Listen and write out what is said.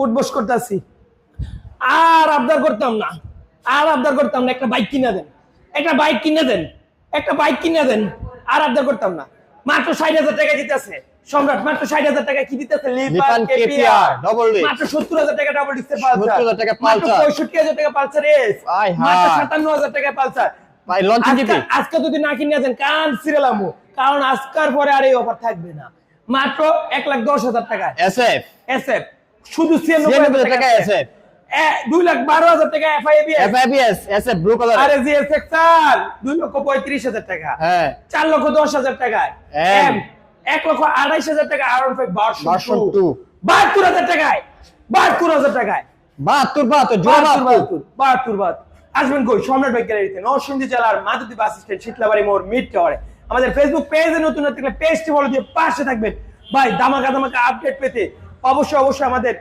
উঠবস করতেছি, আর আবদার করতাম না, একটা বাইক কিনে দেন, আর আবদার করতাম না। মাত্র 60,000 টাকা দিতেছে সম্রাট, মাত্র 60,000 টাকা কি দিতেছে? লিফান কেপিআর ডাবল ডিস্ক, মাত্র 70,000 টাকা ডাবল ডিস্কের পালসার, 70,000 টাকা মাত্র পালসার, 65,000 টাকা পালসার এস, মাত্র 57,000 টাকা পালসার ভাই লঞ্চিং জিপি। আজকে যদি না কিনে দেন কান সিরালামু, কারণ আজকের পরে আর এই অফার থাকবে না। মাত্র 1,10,000 টাকা এসএফ, এসএফ, শুধু 96,000 টাকা এসএফ, 2,12,000 টাকা এফআইবিএস, এফআইবিএস এসএফ ব্লু কালার, আরে জিএসএক্সআর 2,35,000 টাকা, হ্যাঁ 4,10,000 টাকা এম, 1,28,000 টাকা আর1 ভার্সন 2, 72,000 টাকায়, 72,000 টাকায়, 72 জোড়া 72 আসবেন কই? সম্রাট বাইক গ্যালারিতে, নরসিংদী জেলার মাধবদী বাস স্ট্যান্ড, শীতলাবাড়ি মোড়, মিড টাওয়ারে। আমাদের ফেসবুক পেজে নতুন থাকলে পেজটি ফলো দিয়ে পাশে থাকবেন। ভাই ধামাকা আপডেট পেতে অবশ্যই আমাদের